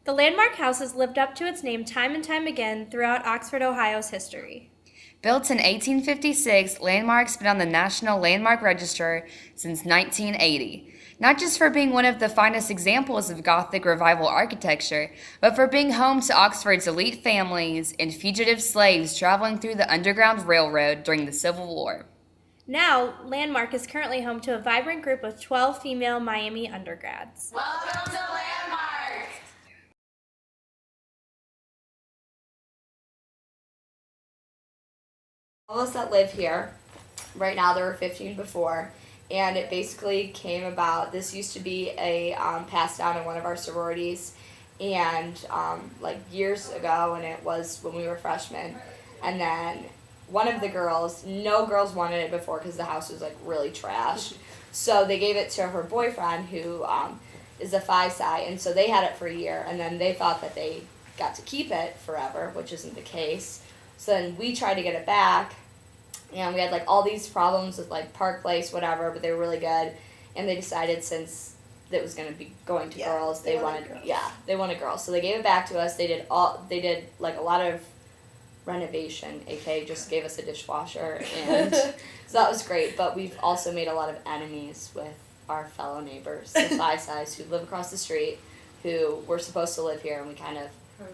The Landmark House has lived up to its name time and time again throughout Oxford, Ohio's history. Built in 1856, Landmark's been on the National Landmark Register since 1980. Not just for being one of the finest examples of Gothic Revival architecture, but for being home to Oxford's elite families and fugitive slaves traveling through the Underground Railroad during the Civil War. Now, Landmark is currently home to a vibrant group of 12 female Miami undergrads. Welcome to Landmark! All of us that live here, right now there were 15 before, and it basically came about, this used to be a passed down in one of our sororities, and like years ago, and it was when we were freshmen, and then one of the girls, no girls wanted it before because the house was like really trashed, so they gave it to her boyfriend who is a Phi Psi, and so they had it for a year, and then they thought that they got to keep it forever, which isn't the case. So then we tried to get it back, and we had like all these problems with like Park Place, whatever, but they were really good. And they decided since it was going to be going to girls, they wanted girls. So they gave it back to us. They did like a lot of renovation, aka just gave us a dishwasher, and so that was great. But we've also made a lot of enemies with our fellow neighbors, the Phi Psis who live across the street, who were supposed to live here, and we kind of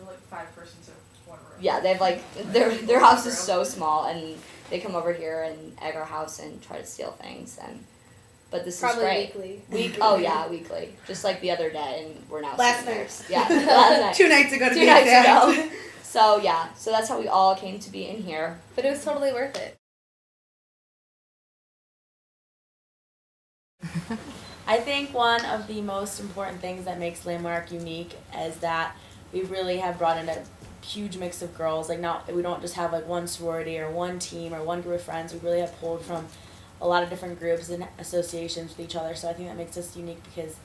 Like 5 persons in one room. yeah, they've like their house is so small, and they come over here and egg our house and try to steal things, and but this Probably is great. weekly. Oh yeah, weekly. Just like the other day, and we're now Last seniors. night. Yeah, last night. 2 nights ago to 2 be nights exact. ago. So yeah, so that's how we all came to be in here. But it was totally worth it. I think one of the most important things that makes Landmark unique is that we really have brought in a huge mix of girls. Like, not we don't just have like one sorority or one team or one group of friends. We really have pulled from a lot of different groups and associations with each other. So I think that makes us unique because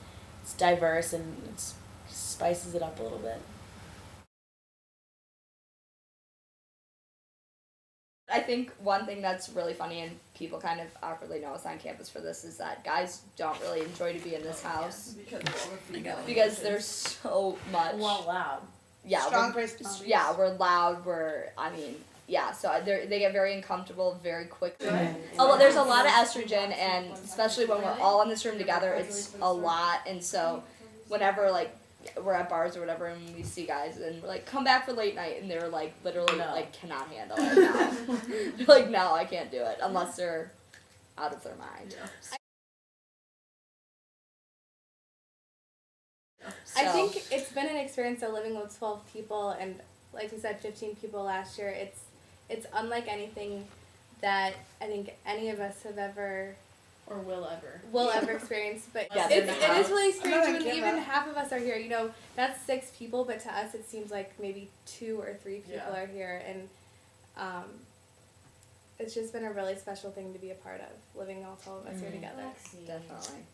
it's diverse and it spices it up a little bit. I think one thing that's really funny, and people kind of awkwardly know us on campus for this, is that guys don't really enjoy to be in this house because there's so much. Well, loud. Yeah, Strong Presbyterians. yeah, we're loud. So they get very uncomfortable very quickly. There's a lot of estrogen, and especially when we're all in this room together, it's a lot. And so, whenever like we're at bars or whatever, and we see guys, and we're like, "Come back for late night," and they're like, literally, like, cannot handle it now. They're like, "No, I can't do it," unless they're out of their mind. Yeah. I think it's been an experience of living with 12 people, and like we said, 15 people last year. It's unlike anything that I think any of us have ever Or will ever. experience. But Yeah, it they're is really I'm strange not when gonna give even up. half of us are here. You know, that's 6 people, but to us it seems like maybe 2 or 3 people Yeah. are here, and it's just been a really special thing to be a part of, living all 12 of us here together. Definitely.